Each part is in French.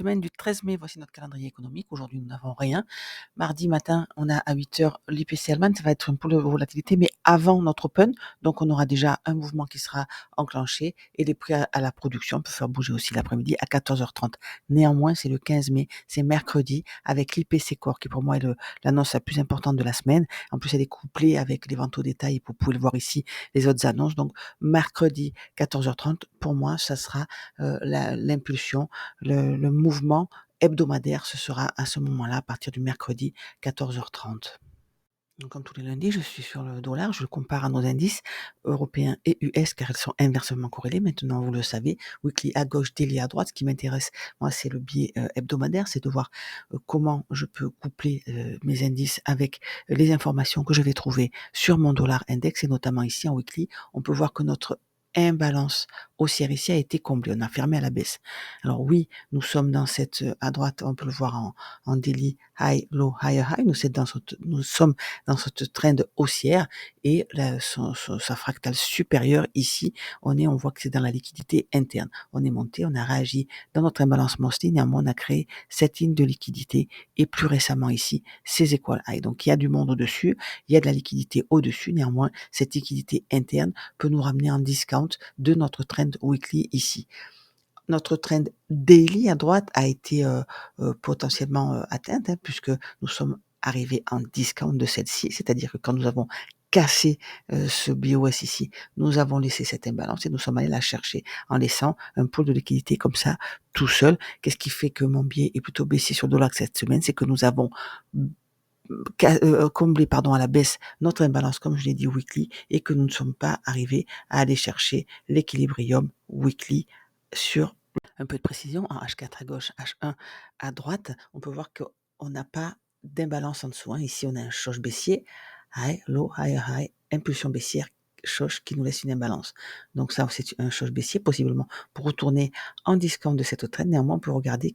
semaine du 13 mai, voici notre calendrier économique. Aujourd'hui, nous n'avons rien. Mardi matin, on a à 8 heures l'IPC allemand. Ça va être un peu de volatilité, mais avant notre open. Donc, on aura déjà un mouvement qui sera enclenché et les prix à la production peuvent faire bouger aussi l'après-midi à 14h30. Néanmoins, c'est le 15 mai, c'est mercredi avec l'IPC Core qui pour moi est l'annonce la plus importante de la semaine. En plus, elle est couplée avec les ventes au détail et vous pouvez le voir ici, les autres annonces. Donc, mercredi 14h30, pour moi, ça sera l'impulsion, le mouvement hebdomadaire, ce sera à ce moment-là, à partir du mercredi 14h30. Donc, comme tous les lundis, je suis sur le dollar, je le compare à nos indices européens et US car ils sont inversement corrélés. Maintenant, vous le savez, weekly à gauche, daily à droite. Ce qui m'intéresse, moi, c'est le biais hebdomadaire, c'est de voir comment je peux coupler mes indices avec les informations que je vais trouver sur mon dollar index et notamment ici en weekly. On peut voir que notre imbalance haussière ici a été comblée. On a fermé à la baisse. Alors oui, nous sommes dans cette, à droite, on peut le voir en daily, high, low, higher, high. Nous sommes dans cette trend haussière et sa fractale supérieure ici, on voit que c'est dans la liquidité interne. On est monté, on a réagi dans notre imbalance mostly, néanmoins on a créé cette ligne de liquidité et plus récemment ici, ces equal high. Donc il y a du monde au-dessus, il y a de la liquidité au-dessus, néanmoins cette liquidité interne peut nous ramener en discount de notre trend weekly ici. Notre trend daily à droite a été potentiellement atteinte puisque nous sommes arrivés en discount de celle-ci, c'est-à-dire que quand nous avons cassé ce BOS ici, nous avons laissé cette imbalance et nous sommes allés la chercher en laissant un pôle de liquidité comme ça tout seul. Qu'est-ce qui fait que mon biais est plutôt baissier sur le dollar cette semaine? C'est que nous avons comblé à la baisse notre imbalance comme je l'ai dit weekly et que nous ne sommes pas arrivés à aller chercher l'équilibrium weekly sur un peu de précision en H4 à gauche, H1 à droite. On peut voir qu'on n'a pas d'imbalance en dessous. Ici, on a un choc baissier, high, low, higher, high, impulsion baissière, choc qui nous laisse une imbalance. Donc ça, c'est un choc baissier, possiblement pour retourner en discount de cette trend. Néanmoins, on peut regarder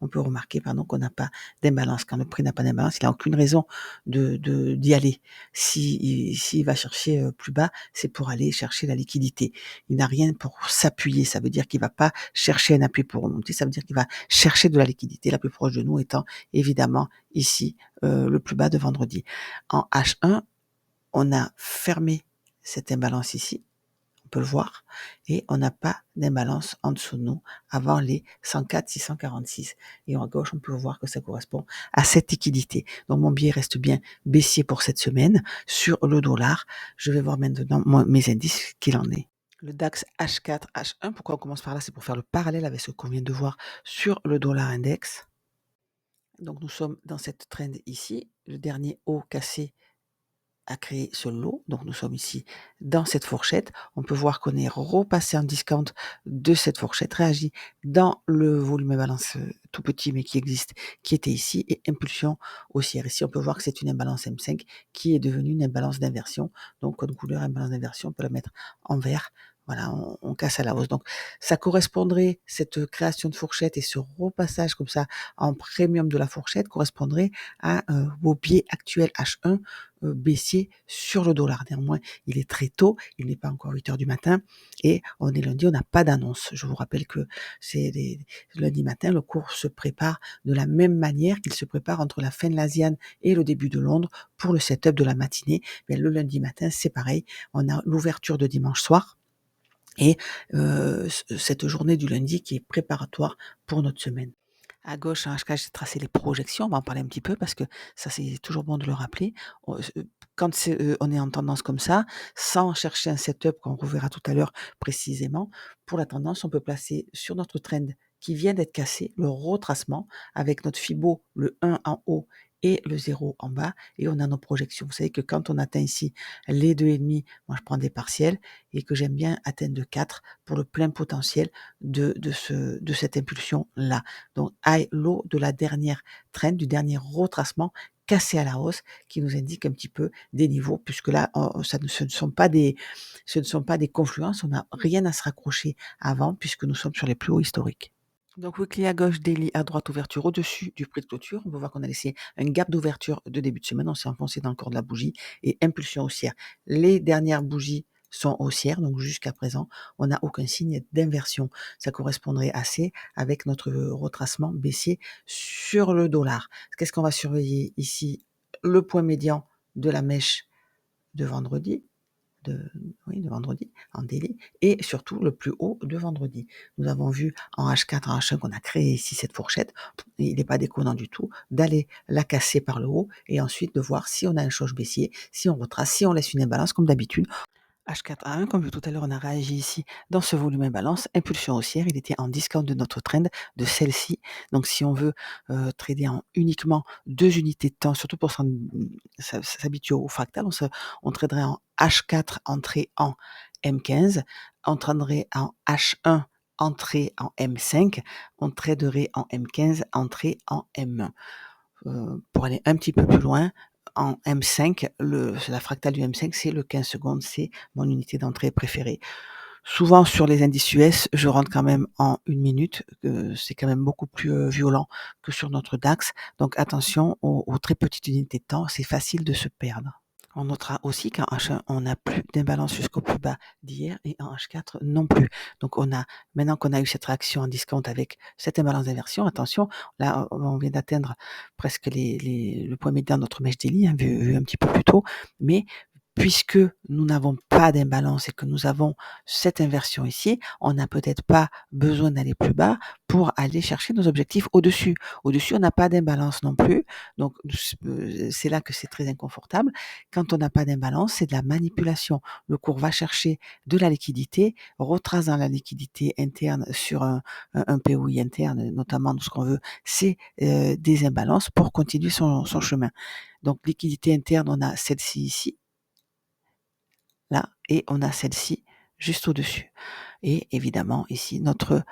on peut remarquer qu'on n'a pas d'imbalance. Quand le prix n'a pas d'imbalance, il n'a aucune raison d'y aller. S'il va chercher plus bas, c'est pour aller chercher la liquidité. Il n'a rien pour s'appuyer. Ça veut dire qu'il va pas chercher un appui pour remonter. Ça veut dire qu'il va chercher de la liquidité. La plus proche de nous étant évidemment ici le plus bas de vendredi. En H1, on a fermé cette imbalance ici. On peut le voir, et on n'a pas d'imbalance en dessous de nous avant les 104 646. Et à gauche, on peut voir que ça correspond à cette liquidité. Donc mon biais reste bien baissier pour cette semaine sur le dollar. Je vais voir maintenant mes indices qu'il en est. Le DAX H4, H1, pourquoi on commence par là? C'est pour faire le parallèle avec ce qu'on vient de voir sur le dollar index. Donc nous sommes dans cette trend ici, le dernier haut cassé a créé ce lot. Donc nous sommes ici dans cette fourchette. On peut voir qu'on est repassé en discount de cette fourchette, réagi dans le volume et balance tout petit mais qui existe, qui était ici, et impulsion haussière. Ici, on peut voir que c'est une imbalance M5 qui est devenue une imbalance d'inversion. Donc code couleur, imbalance d'inversion, on peut la mettre en vert. Voilà, on casse à la hausse. Donc, ça correspondrait, cette création de fourchette et ce repassage comme ça en premium de la fourchette correspondrait à vos biais actuels H1 baissier sur le dollar. Néanmoins, il est très tôt, il n'est pas encore 8 heures du matin et on est lundi, on n'a pas d'annonce. Je vous rappelle que lundi matin, le cours se prépare de la même manière qu'il se prépare entre la fin de l'Asian et le début de Londres pour le setup de la matinée. Mais le lundi matin, c'est pareil, on a l'ouverture de dimanche soir et cette journée du lundi qui est préparatoire pour notre semaine. À gauche, en HK, j'ai tracé les projections, on va en parler un petit peu parce que ça, c'est toujours bon de le rappeler. Quand on est en tendance comme ça, sans chercher un setup qu'on reverra tout à l'heure précisément, pour la tendance, on peut placer sur notre trend qui vient d'être cassé le retracement avec notre Fibo, le 1 en haut et le 0 en bas, et on a nos projections. Vous savez que quand on atteint ici les 2,5, moi je prends des partiels, et que j'aime bien atteindre de 4 pour le plein potentiel de cette impulsion-là. Donc, high low de la dernière trend, du dernier retracement cassé à la hausse qui nous indique un petit peu des niveaux, puisque là, ce ne sont pas des confluences, on n'a rien à se raccrocher avant puisque nous sommes sur les plus hauts historiques. Donc, weekly à gauche, daily à droite, ouverture au-dessus du prix de clôture. On peut voir qu'on a laissé un gap d'ouverture de début de semaine. On s'est enfoncé dans le corps de la bougie et impulsion haussière. Les dernières bougies sont haussières, donc jusqu'à présent, on n'a aucun signe d'inversion. Ça correspondrait assez avec notre retracement baissier sur le dollar. Qu'est-ce qu'on va surveiller ici? Le point médian de la mèche de vendredi, de, oui, de vendredi, en daily, et surtout le plus haut de vendredi. Nous avons vu en H4, en H1 qu'on a créé ici cette fourchette. Il n'est pas déconnant du tout d'aller la casser par le haut et ensuite de voir si on a un choc baissier, si on retrace, si on laisse une imbalance comme d'habitude. H4A1, comme vu tout à l'heure, on a réagi ici dans ce volume imbalance, impulsion haussière, il était en discount de notre trend, de celle-ci. Donc si on veut trader en uniquement 2 unités de temps, surtout pour s'habituer au fractal, on traderait en H4 entrée en M15, on traderait en H1 entrée en M5, on traderait en M15 entrée en M1. Pour aller un petit peu plus loin, en M5, la fractale du M5, c'est le 15 secondes, c'est mon unité d'entrée préférée. Souvent sur les indices US, je rentre quand même en 1 minute, c'est quand même beaucoup plus violent que sur notre DAX. Donc attention aux très petites unités de temps, c'est facile de se perdre. On notera aussi qu'en H1, on n'a plus d'imbalance jusqu'au plus bas d'hier et en H4 non plus. Donc maintenant qu'on a eu cette réaction en discount avec cette imbalance d'inversion, attention, là on vient d'atteindre presque le point médian de notre mèche daily, hein, vu un petit peu plus tôt, mais puisque nous n'avons pas d'imbalance et que nous avons cette inversion ici, on n'a peut-être pas besoin d'aller plus bas pour aller chercher nos objectifs au-dessus. Au-dessus, on n'a pas d'imbalance non plus, donc c'est là que c'est très inconfortable. Quand on n'a pas d'imbalance, c'est de la manipulation. Le cours va chercher de la liquidité, retrace dans la liquidité interne sur un POI interne, notamment ce qu'on veut, c'est des imbalances pour continuer son chemin. Donc liquidité interne, on a celle-ci ici, là, et on a celle-ci juste au-dessus. Et évidemment, ici, notre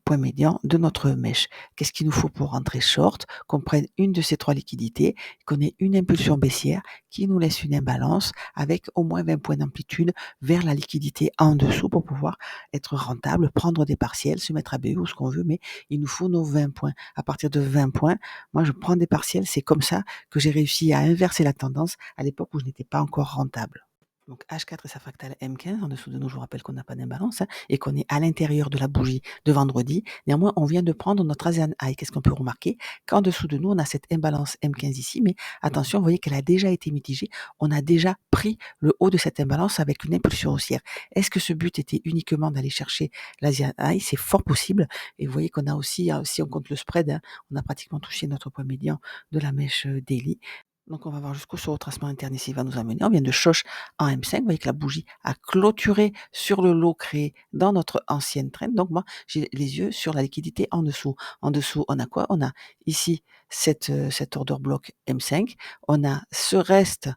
point médian de notre mèche. Qu'est-ce qu'il nous faut pour rentrer short? Qu'on prenne une de ces 3 liquidités, qu'on ait une impulsion baissière qui nous laisse une imbalance avec au moins 20 points d'amplitude vers la liquidité en dessous pour pouvoir être rentable, prendre des partiels, se mettre à BE ou ce qu'on veut, mais il nous faut nos 20 points. À partir de 20 points, moi je prends des partiels, c'est comme ça que j'ai réussi à inverser la tendance à l'époque où je n'étais pas encore rentable. Donc H4 et sa fractale M15, en dessous de nous, je vous rappelle qu'on n'a pas d'imbalance, hein, et qu'on est à l'intérieur de la bougie de vendredi. Néanmoins, on vient de prendre notre Asian High. Qu'est-ce qu'on peut remarquer? Qu'en dessous de nous, on a cette imbalance M15 ici, mais attention, vous voyez qu'elle a déjà été mitigée. On a déjà pris le haut de cette imbalance avec une impulsion haussière. Est-ce que ce but était uniquement d'aller chercher l'Asian High? C'est fort possible. Et vous voyez qu'on a aussi, si on compte le spread, hein, on a pratiquement touché notre point médian de la mèche daily. Donc on va voir jusqu'où ce retracement interne ici va nous amener. On vient de choche en M5, vous voyez que la bougie a clôturé sur le lot créé dans notre ancienne trend. Donc moi, j'ai les yeux sur la liquidité en dessous. En dessous, on a quoi? On a ici cet order block M5. On a ce reste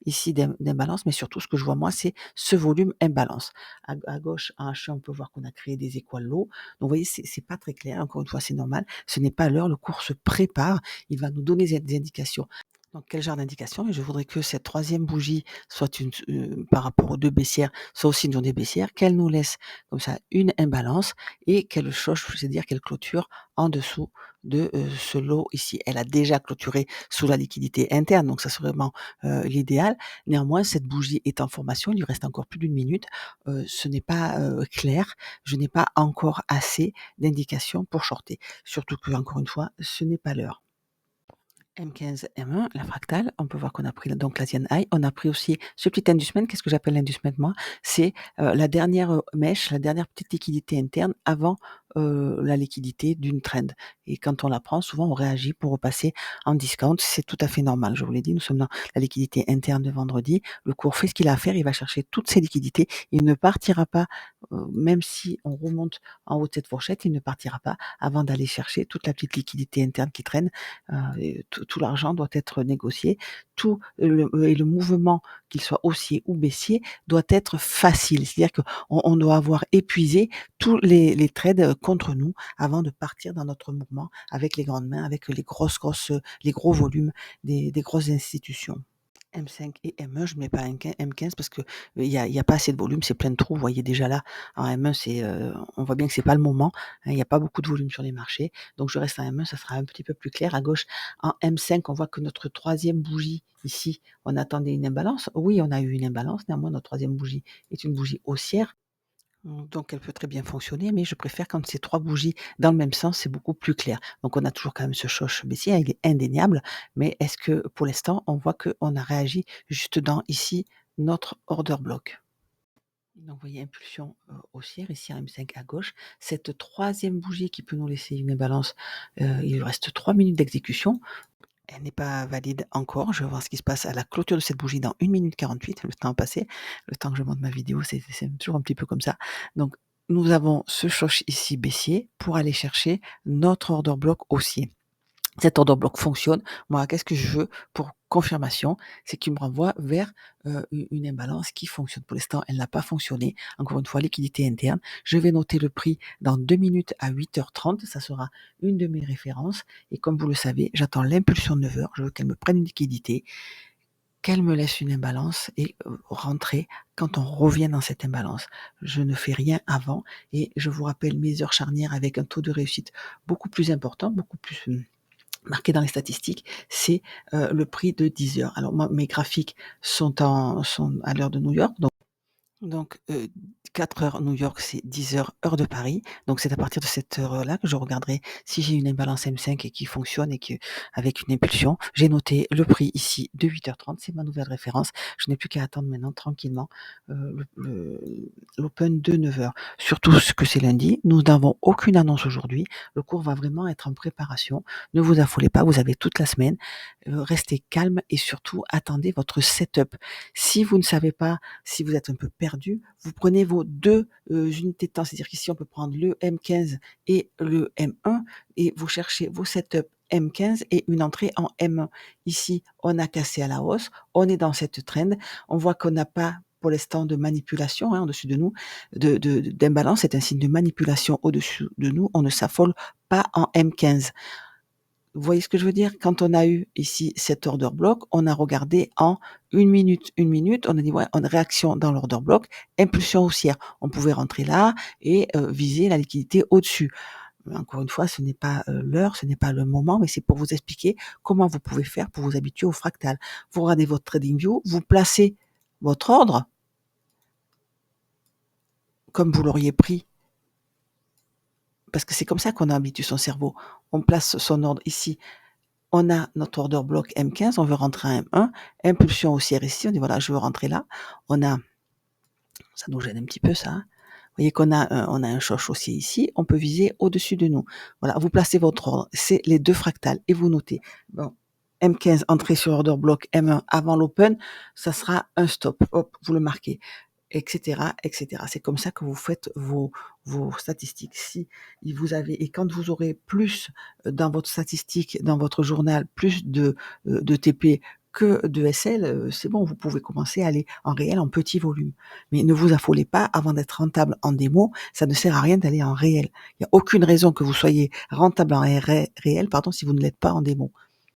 ici d'imbalance, mais surtout ce que je vois moi, c'est ce volume imbalance. À gauche, en H1, on peut voir qu'on a créé des équales lots. Donc vous voyez, c'est pas très clair. Encore une fois, c'est normal. Ce n'est pas l'heure. Le cours se prépare. Il va nous donner des indications. Donc quel genre d'indication? Et je voudrais que cette troisième bougie soit par rapport aux 2 baissières, soit aussi une journée baissière, qu'elle nous laisse comme ça une imbalance et qu'elle choche, c'est-à-dire qu'elle clôture en dessous de, ce lot ici. Elle a déjà clôturé sous la liquidité interne, donc ça serait vraiment, l'idéal. Néanmoins, cette bougie est en formation, il lui reste encore plus d'1 minute. Ce n'est pas, clair, je n'ai pas encore assez d'indications pour shorter. Surtout que encore une fois, ce n'est pas l'heure. M15, M1, la fractale, on peut voir qu'on a pris donc l'Asian High. On a pris aussi ce petit inducement. Qu'est-ce que j'appelle l'inducement moi? C'est la dernière mèche, la dernière petite liquidité interne avant la liquidité d'une trend. Et quand on la prend, souvent on réagit pour repasser en discount. C'est tout à fait normal. Je vous l'ai dit, nous sommes dans la liquidité interne de vendredi. Le cours fait ce qu'il a à faire. Il va chercher toutes ces liquidités. Il ne partira pas, même si on remonte en haut de cette fourchette, il ne partira pas avant d'aller chercher toute la petite liquidité interne qui traîne. Et tout l'argent doit être négocié, et le mouvement, qu'il soit haussier ou baissier, doit être facile. C'est-à-dire qu'on doit avoir épuisé tous les trades contre nous avant de partir dans notre mouvement avec les grandes mains, avec les gros volumes des grosses institutions. M5 et M1, je ne mets pas un M15 parce que il y a pas assez de volume, c'est plein de trous. Vous voyez déjà là, en M1, on voit bien que c'est pas le moment, hein, il y a pas beaucoup de volume sur les marchés. Donc je reste en M1, ça sera un petit peu plus clair. À gauche, en M5, on voit que notre troisième bougie ici, on attendait une imbalance. Oui, on a eu une imbalance, néanmoins notre troisième bougie est une bougie haussière. Donc elle peut très bien fonctionner, mais je préfère quand c'est 3 bougies dans le même sens, c'est beaucoup plus clair. Donc on a toujours quand même ce choc baissier, hein, il est indéniable, mais est-ce que pour l'instant, on voit qu'on a réagi juste dans ici notre order block? Donc vous voyez impulsion, haussière ici en M5 à gauche. Cette troisième bougie qui peut nous laisser une imbalance, il lui reste 3 minutes d'exécution. Elle n'est pas valide encore. Je vais voir ce qui se passe à la clôture de cette bougie dans 1 minute 48. Le temps a passé. Le temps que je monte ma vidéo, c'est toujours un petit peu comme ça. Donc, nous avons ce choc ici baissier pour aller chercher notre order block haussier. Cet order block fonctionne. Moi, qu'est-ce que je veux pour confirmation? C'est qu'il me renvoie vers une imbalance qui fonctionne. Pour l'instant, elle n'a pas fonctionné. Encore une fois, liquidité interne. Je vais noter le prix dans 2 minutes à 8h30. Ça sera une de mes références. Et comme vous le savez, j'attends l'impulsion de 9h. Je veux qu'elle me prenne une liquidité, qu'elle me laisse une imbalance et rentrer quand on revient dans cette imbalance. Je ne fais rien avant et je vous rappelle mes heures charnières avec un taux de réussite beaucoup plus important, beaucoup plus marqué dans les statistiques, c'est le prix de 10 heures. Alors moi, mes graphiques sont à l'heure de New York, donc 4 heures New York, c'est 10 heures, heure de Paris. Donc c'est à partir de cette heure-là que je regarderai si j'ai une imbalance M5 et qui fonctionne et avec une impulsion. J'ai noté le prix ici de 8h30, c'est ma nouvelle référence. Je n'ai plus qu'à attendre maintenant tranquillement l'open de 9h. Surtout que c'est lundi, nous n'avons aucune annonce aujourd'hui. Le cours va vraiment être en préparation. Ne vous affolez pas, vous avez toute la semaine. Restez calme et surtout attendez votre setup. Si vous ne savez pas, si vous êtes un peu perdu, vous prenez vos 2 unités de temps. C'est-à-dire qu'ici, on peut prendre le M15 et le M1 et vous cherchez vos setups M15 et une entrée en M1. Ici, on a cassé à la hausse, on est dans cette trend. On voit qu'on n'a pas pour l'instant de manipulation, hein, au-dessus de nous, d'imbalance. C'est un signe de manipulation au-dessus de nous. On ne s'affole pas en M15. Vous voyez ce que je veux dire? Quand on a eu ici cet order block, on a regardé en 1 minute, on a dit: «Ouais, une réaction dans l'order block, impulsion haussière». On pouvait rentrer là et viser la liquidité au-dessus. Encore une fois, ce n'est pas, l'heure, ce n'est pas le moment, mais c'est pour vous expliquer comment vous pouvez faire pour vous habituer au fractal. Vous regardez votre TradingView, vous placez votre ordre comme vous l'auriez pris, parce que c'est comme ça qu'on habitue son cerveau. On place son ordre ici. On a notre order block M15, on veut rentrer à M1, impulsion haussière ici, on dit voilà, je veux rentrer là. On a, ça nous gêne un petit peu ça, hein. Vous voyez qu'on a, on a un choc haussier ici, on peut viser au-dessus de nous. Voilà, vous placez votre ordre, c'est les 2 fractales et vous notez. Bon, M15, entrée sur order block M1 avant l'open, ça sera un stop. Hop, vous le marquez, etc., etc. C'est comme ça que vous faites vos statistiques. Si vous avez, et quand vous aurez plus dans votre statistique, dans votre journal, plus de TP que de SL, c'est bon, vous pouvez commencer à aller en réel, en petit volume. Mais ne vous affolez pas avant d'être rentable en démo, ça ne sert à rien d'aller en réel. Il n'y a aucune raison que vous soyez rentable en réel, pardon, si vous ne l'êtes pas en démo.